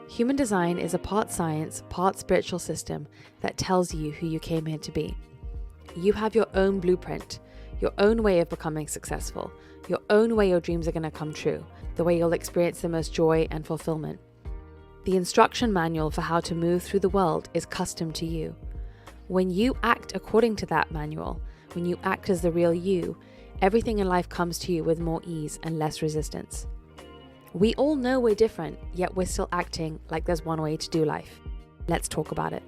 Human design is a part science, part spiritual system that tells you who you came here to be. You have your own blueprint, your own way of becoming successful, your own way your dreams are going to come true, the way you'll experience the most joy and fulfillment. The instruction manual for how to move through the world is custom to you. When you act according to that manual, when you act as the real you, everything in life comes to you with more ease and less resistance. We all know we're different, yet we're still acting like there's one way to do life. Let's talk about it.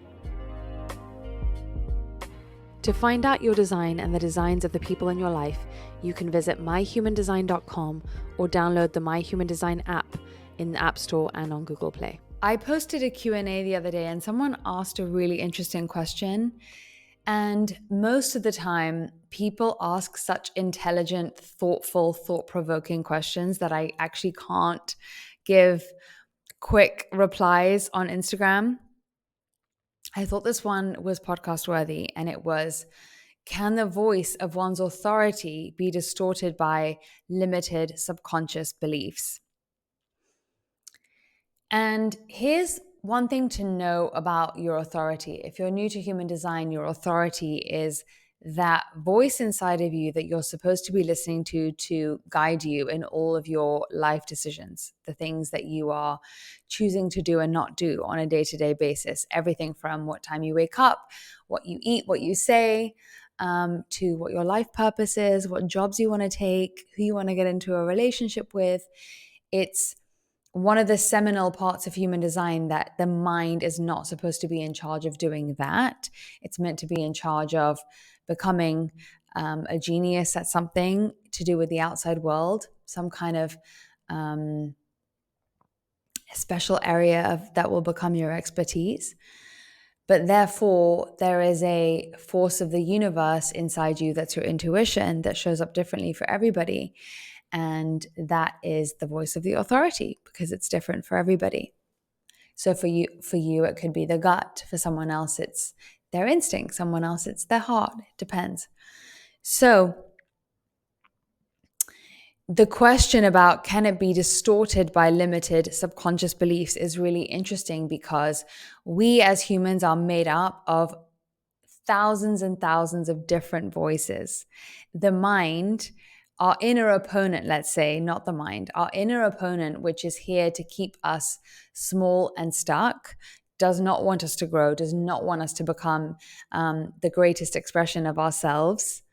To find out your design and the designs of the people in your life, you can visit myhumandesign.com or download the My Human Design app in the App Store and on Google Play. I posted a Q&A the other day and someone asked a really interesting question. And most of the time, people ask such intelligent, thoughtful, thought-provoking questions that I actually can't give quick replies on Instagram. I thought this one was podcast worthy, and it was, can the voice of one's authority be distorted by limited subconscious beliefs? And here's one thing to know about your authority. If you're new to human design, your authority is that voice inside of you that you're supposed to be listening to guide you in all of your life decisions, the things that you are choosing to do and not do on a day-to-day basis. Everything from what time you wake up, what you eat, what you say, to what your life purpose is, what jobs you want to take, who you want to get into a relationship with. It's one of the seminal parts of human design that the mind is not supposed to be in charge of doing that. It's meant to be in charge of becoming a genius at something to do with the outside world, some kind of special area that will become your expertise. But therefore, there is a force of the universe inside you that's your intuition that shows up differently for everybody. And that is the voice of the authority because it's different for everybody. So for you, it could be the gut. For someone else, it's their instinct. Someone else, it's their heart. It depends. So the question about can it be distorted by limited subconscious beliefs is really interesting because we as humans are made up of thousands and thousands of different voices. The mind, our inner opponent, let's say, not the mind, our inner opponent, which is here to keep us small and stuck, does not want us to grow, does not want us to become the greatest expression of ourselves.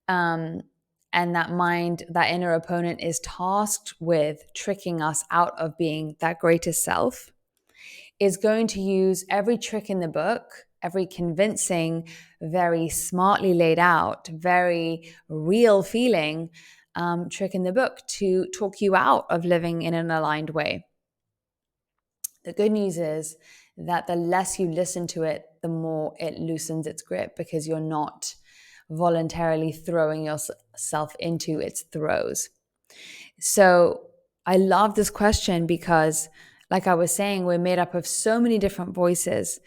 And that mind, that inner opponent is tasked with tricking us out of being that greatest self, is going to use every trick in the book, every convincing, very smartly laid out, very real feeling trick in the book to talk you out of living in an aligned way. The good news is that the less you listen to it, the more it loosens its grip because you're not voluntarily throwing yourself into its throes. So I love this question because, like I was saying, we're made up of so many different voices.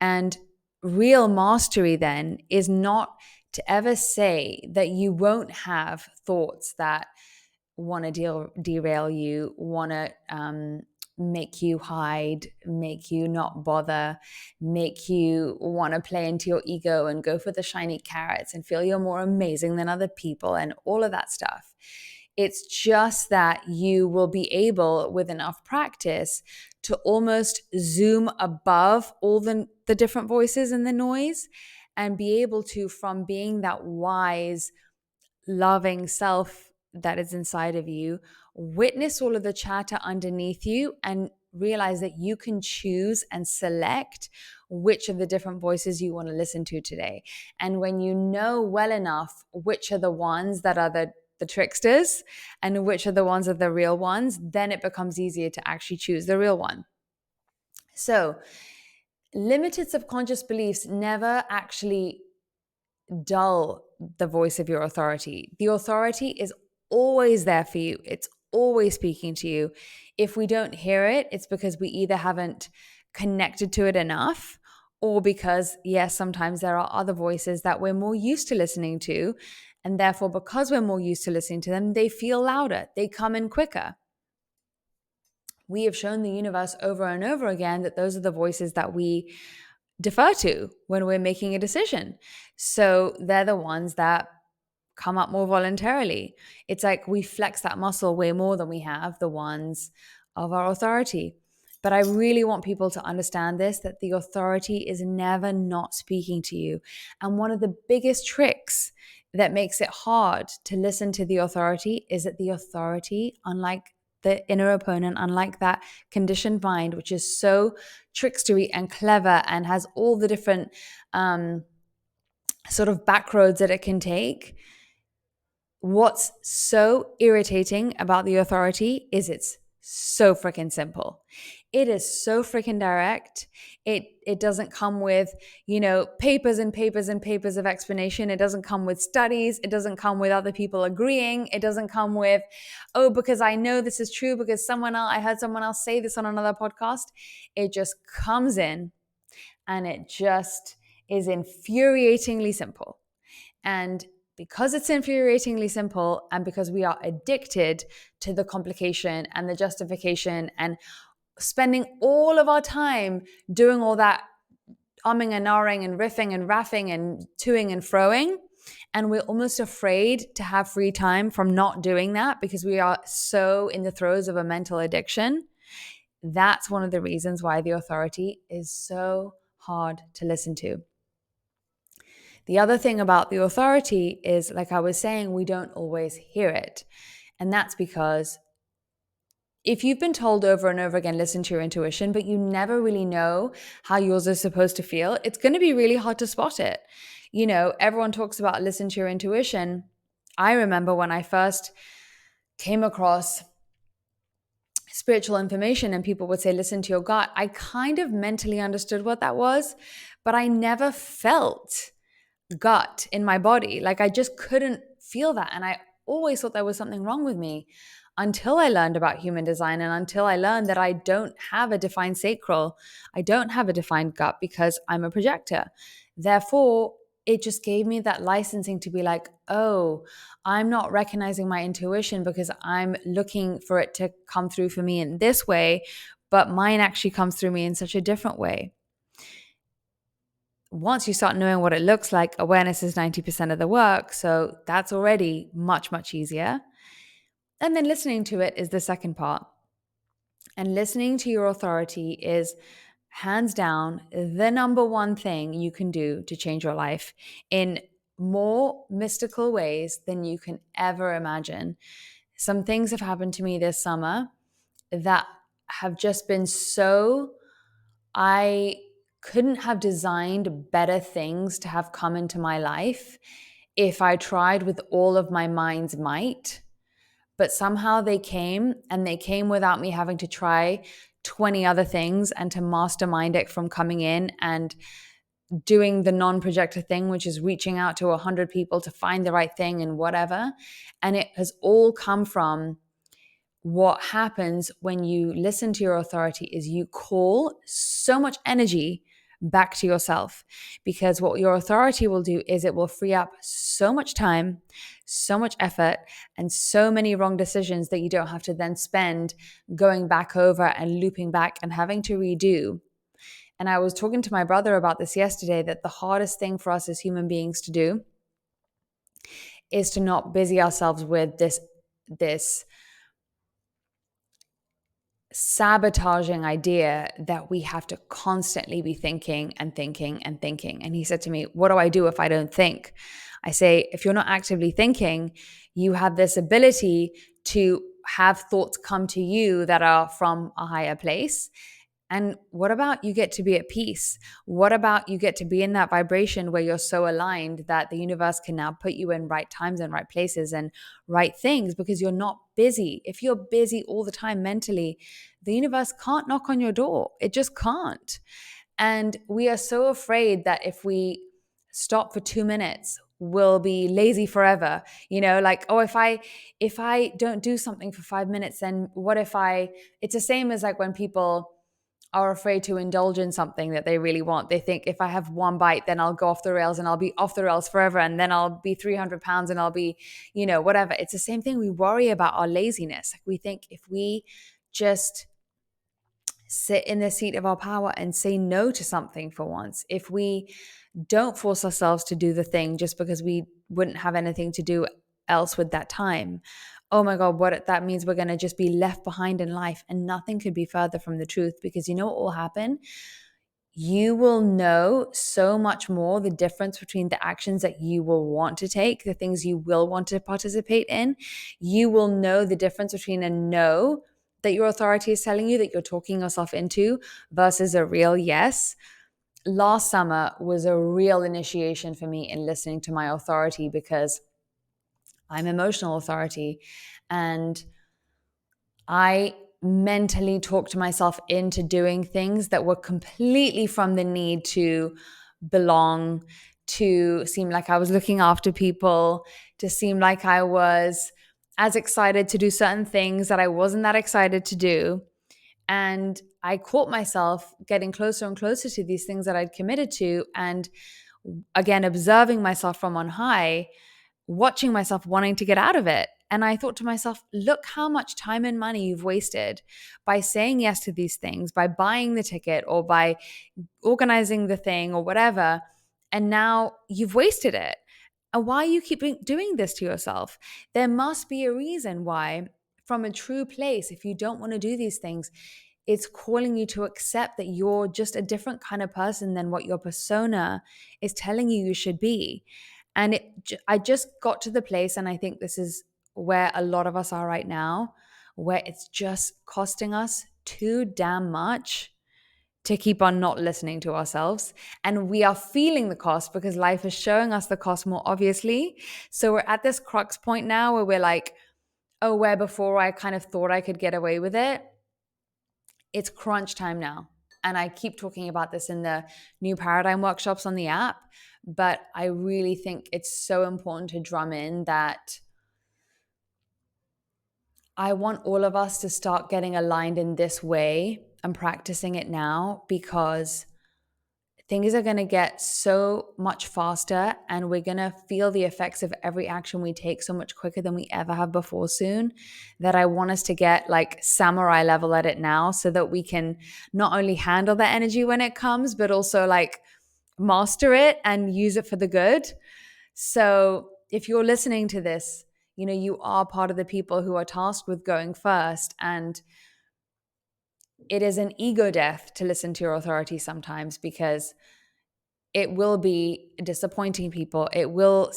And real mastery then is not to ever say that you won't have thoughts that want to derail you, want to make you hide, make you not bother, make you want to play into your ego and go for the shiny carrots and feel you're more amazing than other people and all of that stuff. It's just that you will be able, with enough practice, to almost zoom above all the different voices and the noise and be able to, from being that wise, loving self that is inside of you, witness all of the chatter underneath you and realize that you can choose and select which of the different voices you want to listen to today. And when you know well enough which are the ones that are the tricksters and which are the ones that are the real ones, then it becomes easier to actually choose the real one. So limited subconscious beliefs never actually dull the voice of your authority. The authority is always there for you. It's always speaking to you. If we don't hear it, it's because we either haven't connected to it enough, or because, yes, sometimes there are other voices that we're more used to listening to. And therefore, because we're more used to listening to them, they feel louder. They come in quicker. we have shown the universe over and over again that those are the voices that we defer to when we're making a decision. So they're the ones that come up more voluntarily. It's like we flex that muscle way more than we have the ones of our authority. But I really want people to understand this, that the authority is never not speaking to you. And one of the biggest tricks that makes it hard to listen to the authority is that the authority, unlike the inner opponent, unlike that conditioned mind, which is so trickstery and clever and has all the different sort of back roads that it can take, what's so irritating about the authority is it's so freaking simple. It is so freaking direct. It doesn't come with, papers and papers and papers of explanation. It doesn't come with studies. It doesn't come with other people agreeing. It doesn't come with, oh, because I know this is true because I heard someone else say this on another podcast. It just comes in and it just is infuriatingly simple. And because it's infuriatingly simple and because we are addicted to the complication and the justification and spending all of our time doing all that umming and ahhing and riffing and raffing and toing and froing, and we're almost afraid to have free time from not doing that because we are so in the throes of a mental addiction, that's one of the reasons why the authority is so hard to listen to. The other thing about the authority is, like I was saying, we don't always hear it. And that's because if you've been told over and over again, listen to your intuition, but you never really know how yours is supposed to feel, it's going to be really hard to spot it. Everyone talks about listen to your intuition. I remember when I first came across spiritual information and people would say, listen to your gut. I kind of mentally understood what that was, but I never felt gut in my body. Like I just couldn't feel that. And I always thought there was something wrong with me until I learned about human design and until I learned that I don't have a defined sacral. I don't have a defined gut because I'm a projector. Therefore, it just gave me that licensing to be like, oh, I'm not recognizing my intuition because I'm looking for it to come through for me in this way, but mine actually comes through me in such a different way. Once you start knowing what it looks like, awareness is 90% of the work. So that's already much, much easier. And then listening to it is the second part. And listening to your authority is hands down the number one thing you can do to change your life in more mystical ways than you can ever imagine. Some things have happened to me this summer that have just been I couldn't have designed better things to have come into my life if I tried with all of my mind's might. But somehow they came, and they came without me having to try 20 other things and to mastermind it from coming in and doing the non-projector thing, which is reaching out to 100 people to find the right thing and whatever. And it has all come from what happens when you listen to your authority is you call so much energy back to yourself, because what your authority will do is it will free up so much time, so much effort, and so many wrong decisions that you don't have to then spend going back over and looping back and having to redo. And I was talking to my brother about this yesterday, that the hardest thing for us as human beings to do is to not busy ourselves with this sabotaging idea that we have to constantly be thinking and thinking and thinking. And he said to me, what do I do if I don't think? I say, if you're not actively thinking, you have this ability to have thoughts come to you that are from a higher place. And what about you get to be at peace? What about you get to be in that vibration where you're so aligned that the universe can now put you in right times and right places and right things because you're not busy. If you're busy all the time mentally, the universe can't knock on your door. It just can't. And we are so afraid that if we stop for 2 minutes, we'll be lazy forever. Like, oh, if I don't do something for 5 minutes, then what if it's the same as like when people are afraid to indulge in something that they really want. They think if I have one bite, then I'll go off the rails and I'll be off the rails forever. And then I'll be 300 pounds and I'll be, whatever. It's the same thing. We worry about our laziness. Like we think if we just sit in the seat of our power and say no to something for once, if we don't force ourselves to do the thing just because we wouldn't have anything to do else with that time, oh my God, what that means, we're going to just be left behind in life. And nothing could be further from the truth, because you know what will happen? You will know so much more the difference between the actions that you will want to take, the things you will want to participate in. You will know the difference between a no that your authority is telling you that you're talking yourself into versus a real yes. Last summer was a real initiation for me in listening to my authority, because I'm emotional authority, and I mentally talked myself into doing things that were completely from the need to belong, to seem like I was looking after people, to seem like I was as excited to do certain things that I wasn't that excited to do. And I caught myself getting closer and closer to these things that I'd committed to. And again, observing myself from on high, watching myself wanting to get out of it. And I thought to myself, look how much time and money you've wasted by saying yes to these things, by buying the ticket or by organizing the thing or whatever. And now you've wasted it. And why you keep doing this to yourself? There must be a reason why, from a true place, if you don't want to do these things, it's calling you to accept that you're just a different kind of person than what your persona is telling you should be. And I just got to the place, and I think this is where a lot of us are right now, where it's just costing us too damn much to keep on not listening to ourselves. And we are feeling the cost because life is showing us the cost more obviously. So we're at this crux point now where we're like, oh, where before I kind of thought I could get away with it, it's crunch time now. And I keep talking about this in the new paradigm workshops on the app, but I really think it's so important to drum in that I want all of us to start getting aligned in this way and practicing it now, because things are going to get so much faster and we're going to feel the effects of every action we take so much quicker than we ever have before soon, that I want us to get like samurai level at it now, so that we can not only handle the energy when it comes, but also like master it and use it for the good. So if you're listening to this, you know, you are part of the people who are tasked with going first. And it is an ego death to listen to your authority sometimes, because it will be disappointing people. It will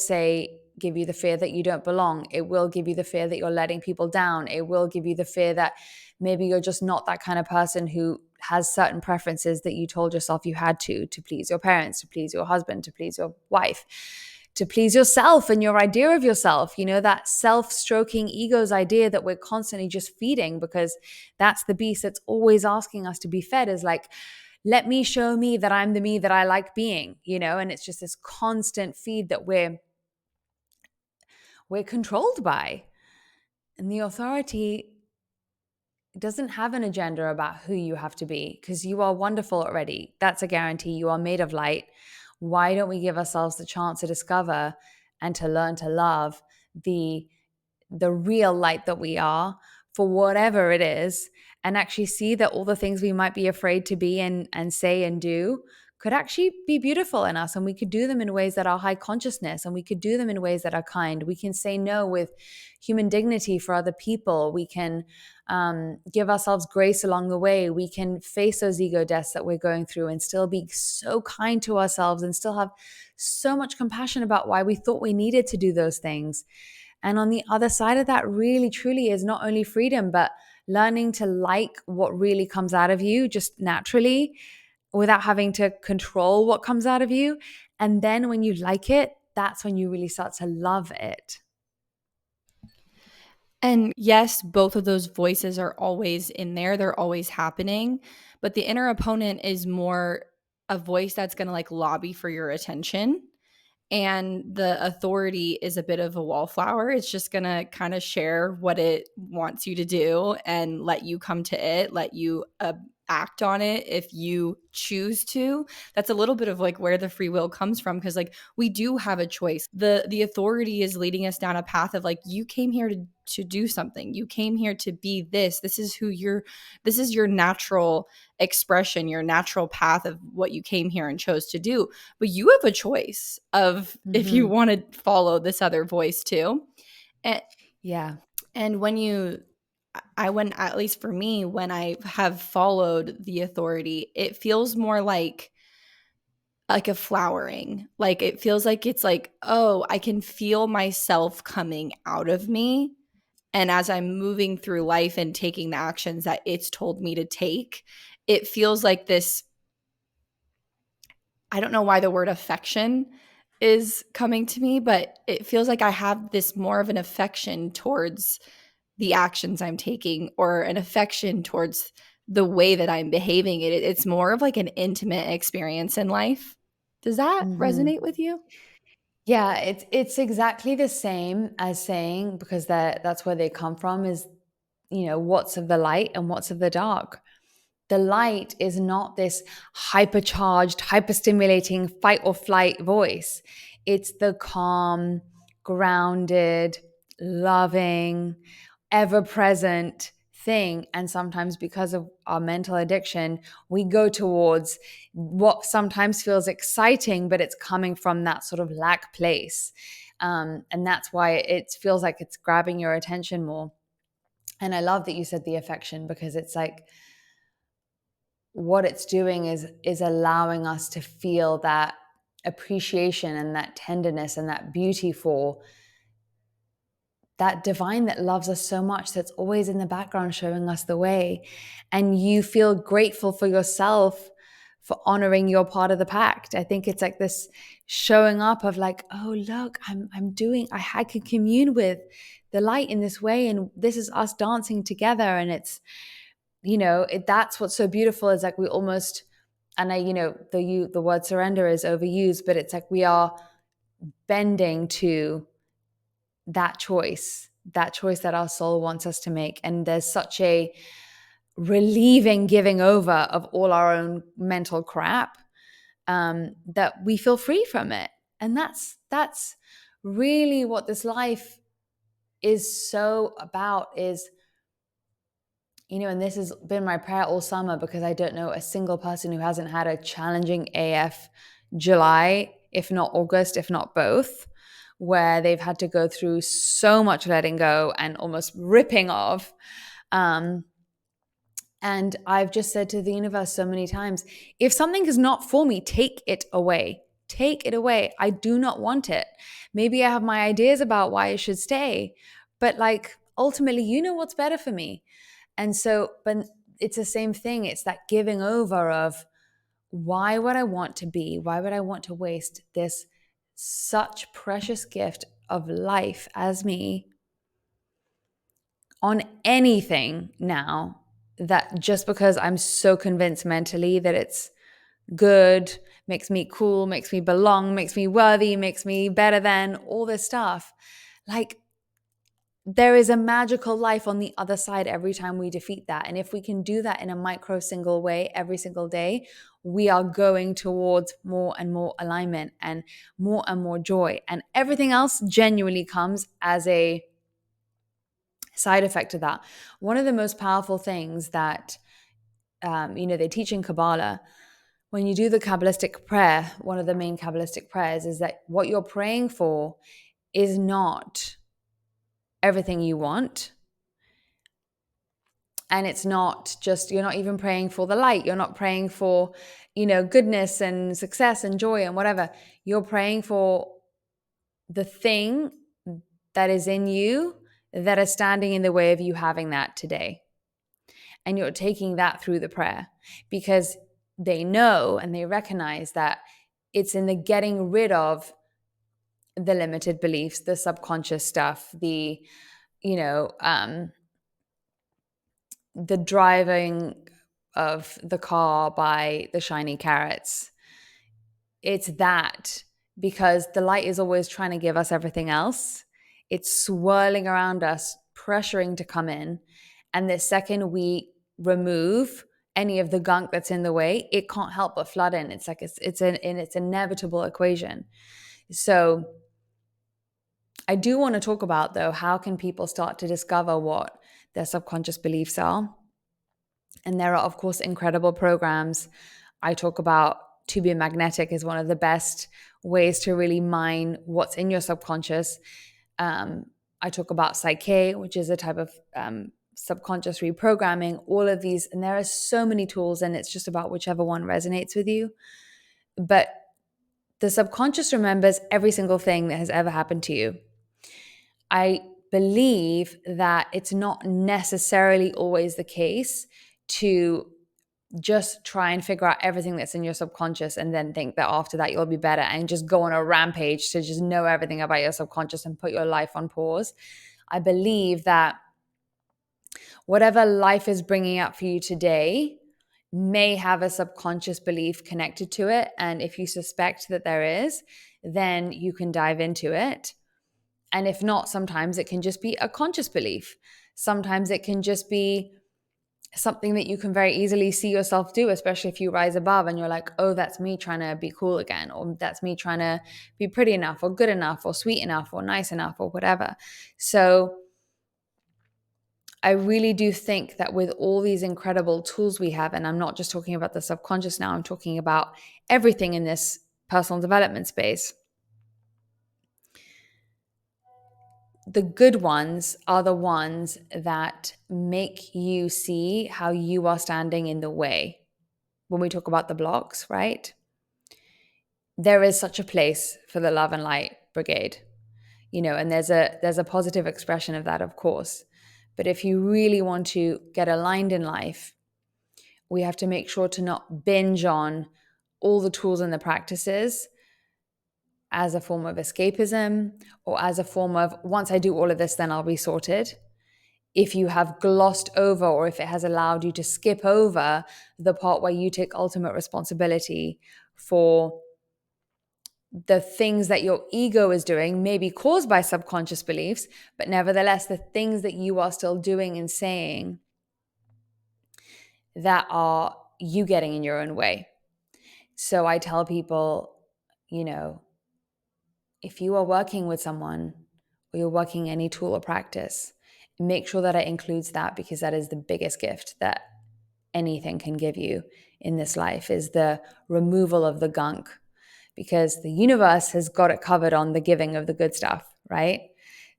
give you the fear that you don't belong. It will give you the fear that you're letting people down. It will give you the fear that maybe you're just not that kind of person who has certain preferences that you told yourself you had to please your parents, to please your husband, to please your wife, to please yourself and your idea of yourself. You know, that self-stroking ego's idea that we're constantly just feeding, because that's the beast that's always asking us to be fed, is like, let me show me that I'm the me that I like being, you know. And it's just this constant feed that we're controlled by. And the authority doesn't have an agenda about who you have to be, because you are wonderful already. That's a guarantee. You are made of light. Why don't we give ourselves the chance to discover and to learn to love the real light that we are, for whatever it is, and actually see that all the things we might be afraid to be and say and do could actually be beautiful in us, and we could do them in ways that are high consciousness, and we could do them in ways that are kind. We can say no with human dignity for other people. We can give ourselves grace along the way. We can face those ego deaths that we're going through and still be so kind to ourselves and still have so much compassion about why we thought we needed to do those things. And on the other side of that really truly is not only freedom, but learning to like what really comes out of you just naturally, without having to control what comes out of you. And then when you like it, that's when you really start to love it. And yes, both of those voices are always in there. They're always happening. But the inner opponent is more a voice that's going to like lobby for your attention. And the authority is a bit of a wallflower. It's just going to kind of share what it wants you to do and let you come to it, let you act on it if you choose to. That's a little bit of like where the free will comes from, because like we do have a choice. The authority is leading us down a path of like, you came here to do something. You came here to be this. This is who you're, this is your natural expression, your natural path of what you came here and chose to do. But you have a choice of if you Mm-hmm. want to follow this other voice too. And Yeah. and when you, I when at least for me, when I have followed the authority, it feels more like a flowering. Like it feels like it's like, oh, I can feel myself coming out of me. And as I'm moving through life and taking the actions that it's told me to take, it feels like this. I don't know why the word affection is coming to me, but it feels like I have this more of an affection towards the actions I'm taking, or an affection towards the way that I'm behaving. It's more of like an intimate experience in life. Does that Mm-hmm. resonate with you? Yeah, it's exactly the same as saying, because that's where they come from, is, what's of the light and what's of the dark. The light is not this hypercharged, hyperstimulating fight or flight voice. It's the calm, grounded, loving, ever present thing. And sometimes, because of our mental addiction, we go towards what sometimes feels exciting, but it's coming from that sort of lack place. And that's why it feels like it's grabbing your attention more. And I love that you said the affection, because it's like, what it's doing is allowing us to feel that appreciation and that tenderness and that beauty for that divine that loves us so much, that's always in the background showing us the way. And you feel grateful for yourself for honoring your part of the pact. I think it's like this showing up of like, oh look, I can commune with the light in this way, and this is us dancing together. And it's, that's what's so beautiful, is like we almost, and the word surrender is overused, but it's like we are bending to that choice that our soul wants us to make. And there's such a relieving giving over of all our own mental crap, that we feel free from it. And that's really what this life is so about, is, and this has been my prayer all summer, because I don't know a single person who hasn't had a challenging AF July, if not August, if not both, where they've had to go through so much letting go and almost ripping off. Um, and I've just said to the universe so many times, if something is not for me, take it away. Take it away. I do not want it. Maybe I have my ideas about why it should stay, but like ultimately, you know what's better for me. And so, but it's the same thing. It's that giving over of, why would I want to be? Why would I want to waste this such precious gift of life as me on anything now, that just because I'm so convinced mentally that it's good, makes me cool, makes me belong, makes me worthy, makes me better than all this stuff. Like, there is a magical life on the other side every time we defeat that. And if we can do that in a micro single way every single day, we are going towards more and more alignment and more joy. And everything else genuinely comes as a side effect of that. One of the most powerful things that, they teach in Kabbalah, when you do the Kabbalistic prayer, one of the main Kabbalistic prayers is that what you're praying for is not everything you want. And it's not just, you're not even praying for the light. You're not praying for, goodness and success and joy and whatever. You're praying for the thing that is in you that is standing in the way of you having that today. And you're taking that through the prayer, because they know and they recognize that it's in the getting rid of the limited beliefs, the subconscious stuff, you know, um, the driving of the car by the shiny carrots. It's that, because the light is always trying to give us everything else. It's swirling around us, pressuring to come in. And the second we remove any of the gunk that's in the way, it can't help but flood in. It's like it's an inevitable equation. So I do want to talk about, though, how can people start to discover what their subconscious beliefs are? And there are, of course, incredible programs. I talk about To Be Magnetic is one of the best ways to really mine what's in your subconscious. I talk about Psyche, which is a type of subconscious reprogramming, all of these. And there are so many tools, and it's just about whichever one resonates with you. But the subconscious remembers every single thing that has ever happened to you. I believe that it's not necessarily always the case to just try and figure out everything that's in your subconscious and then think that after that you'll be better and just go on a rampage to just know everything about your subconscious and put your life on pause. I believe that whatever life is bringing up for you today may have a subconscious belief connected to it. And if you suspect that there is, then you can dive into it. And if not, sometimes it can just be a conscious belief. Sometimes it can just be something that you can very easily see yourself do, especially if you rise above and you're like, oh, that's me trying to be cool again, or that's me trying to be pretty enough or good enough or sweet enough or nice enough or whatever. So I really do think that with all these incredible tools we have, and I'm not just talking about the subconscious now, I'm talking about everything in this personal development space. The good ones are the ones that make you see how you are standing in the way. When we talk about the blocks, right? There is such a place for the love and light brigade, and there's a positive expression of that, of course. But if you really want to get aligned in life, we have to make sure to not binge on all the tools and the practices as a form of escapism or as a form of, once I do all of this, then I'll be sorted. If you have glossed over, or if it has allowed you to skip over the part where you take ultimate responsibility for the things that your ego is doing, maybe caused by subconscious beliefs, but nevertheless, the things that you are still doing and saying that are you getting in your own way. So I tell people, if you are working with someone or you're working any tool or practice, make sure that it includes that, because that is the biggest gift that anything can give you in this life, is the removal of the gunk, because the universe has got it covered on the giving of the good stuff, right?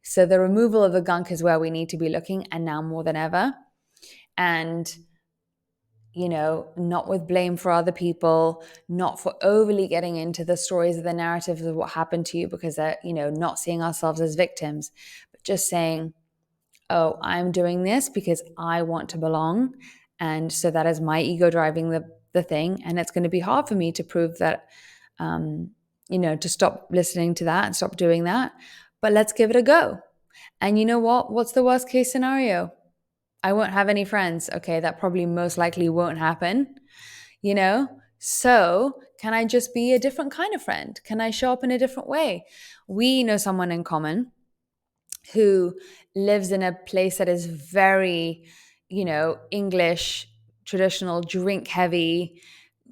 So the removal of the gunk is where we need to be looking, and now more than ever. And not with blame for other people, not for overly getting into the stories of the narratives of what happened to you, because they're, not seeing ourselves as victims, but just saying, oh, I'm doing this because I want to belong. And so that is my ego driving the thing. And it's going to be hard for me to prove that, to stop listening to that and stop doing that. But let's give it a go. And you know what? What's the worst case scenario? I won't have any friends. Okay, that probably most likely won't happen, So can I just be a different kind of friend? Can I show up in a different way? We know someone in common who lives in a place that is very, English, traditional, drink heavy,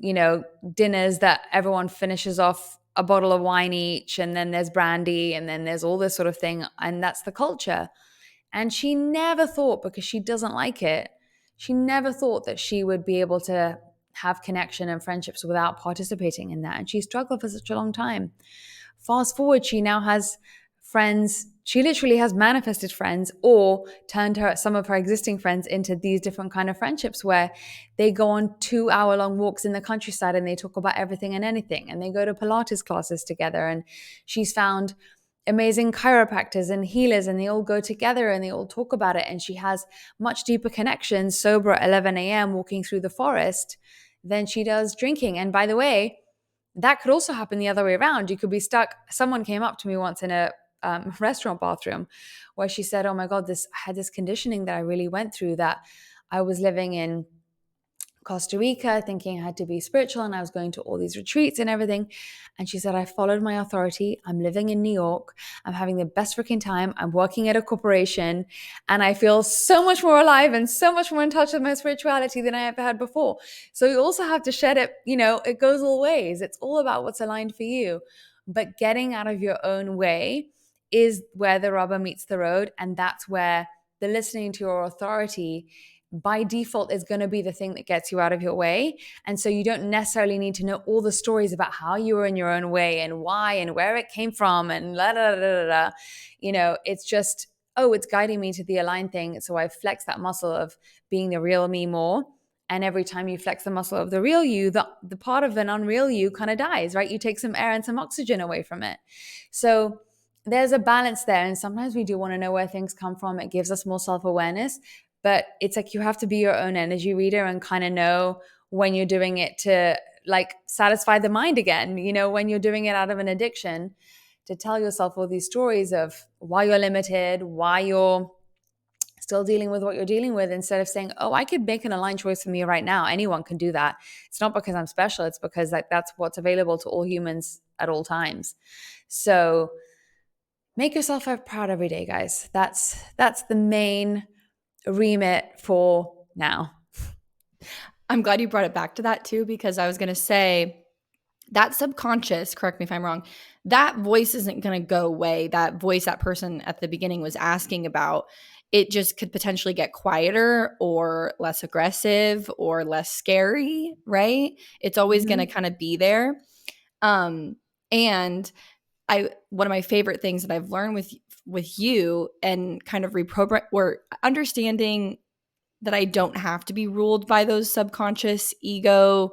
dinners that everyone finishes off a bottle of wine each, and then there's brandy, and then there's all this sort of thing. And that's the culture. And she never thought, because she doesn't like it, she never thought that she would be able to have connection and friendships without participating in that. And she struggled for such a long time. Fast forward, she now has friends. She literally has manifested friends, or turned some of her existing friends into these different kind of friendships where they go on 2-hour-long walks in the countryside and they talk about everything and anything. And they go to Pilates classes together. And she's found amazing chiropractors and healers, and they all go together and they all talk about it. And she has much deeper connections sober at 11 a.m. walking through the forest than she does drinking. And by the way, that could also happen the other way around. You could be stuck. Someone came up to me once in a restaurant bathroom where she said, oh my God, I had this conditioning that I really went through, that I was living in Costa Rica thinking I had to be spiritual, and I was going to all these retreats and everything. And she said, I followed my authority. I'm living in New York. I'm having the best freaking time. I'm working at a corporation, and I feel so much more alive and so much more in touch with my spirituality than I ever had before. So you also have to shed it. It goes all ways. It's all about what's aligned for you. But getting out of your own way is where the rubber meets the road. And that's where the listening to your authority by default is going to be the thing that gets you out of your way. And so you don't necessarily need to know all the stories about how you were in your own way and why and where it came from and la da da da da. It's just, oh, it's guiding me to the aligned thing. So I flex that muscle of being the real me more. And every time you flex the muscle of the real you, the part of an unreal you kind of dies, right? You take some air and some oxygen away from it. So there's a balance there. And sometimes we do want to know where things come from. It gives us more self-awareness. But it's like you have to be your own energy reader and kind of know when you're doing it to like satisfy the mind again, when you're doing it out of an addiction, to tell yourself all these stories of why you're limited, why you're still dealing with what you're dealing with, instead of saying, oh, I could make an aligned choice for me right now. Anyone can do that. It's not because I'm special. It's because that's what's available to all humans at all times. So make yourself proud every day, guys. That's the main remit for now. I'm glad you brought it back to that too, because I was going to say that subconscious, correct me if I'm wrong, that voice isn't going to go away. That voice that person at the beginning was asking about, it just could potentially get quieter or less aggressive or less scary, right? It's always going to kind of be there. And one of my favorite things that I've learned with you and kind of reprogram or understanding that I don't have to be ruled by those subconscious ego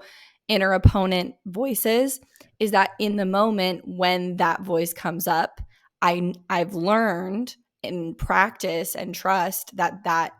inner opponent voices is that in the moment when that voice comes up, I've learned in practice and trust that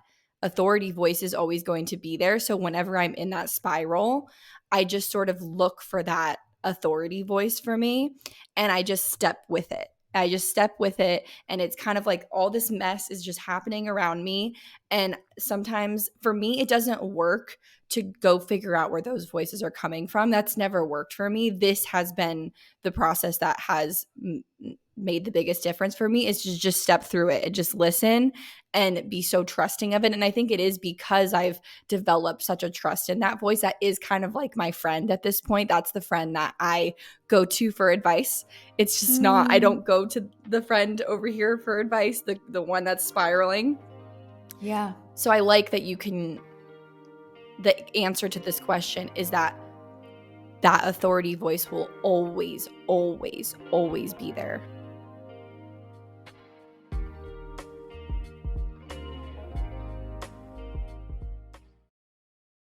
authority voice is always going to be there. So whenever I'm in that spiral, I just sort of look for that authority voice for me and I just step with it. And it's kind of like all this mess is just happening around me. And sometimes for me, it doesn't work to go figure out where those voices are coming from. That's never worked for me. This has been the process that has made the biggest difference for me, is to just step through it and just listen and be so trusting of it. And I think it is because I've developed such a trust in that voice that is kind of like my friend at this point. That's the friend that I go to for advice. It's just not, I don't go to the friend over here for advice, the one that's spiraling. Yeah. So I like that the answer to this question is that authority voice will always, always, always be there.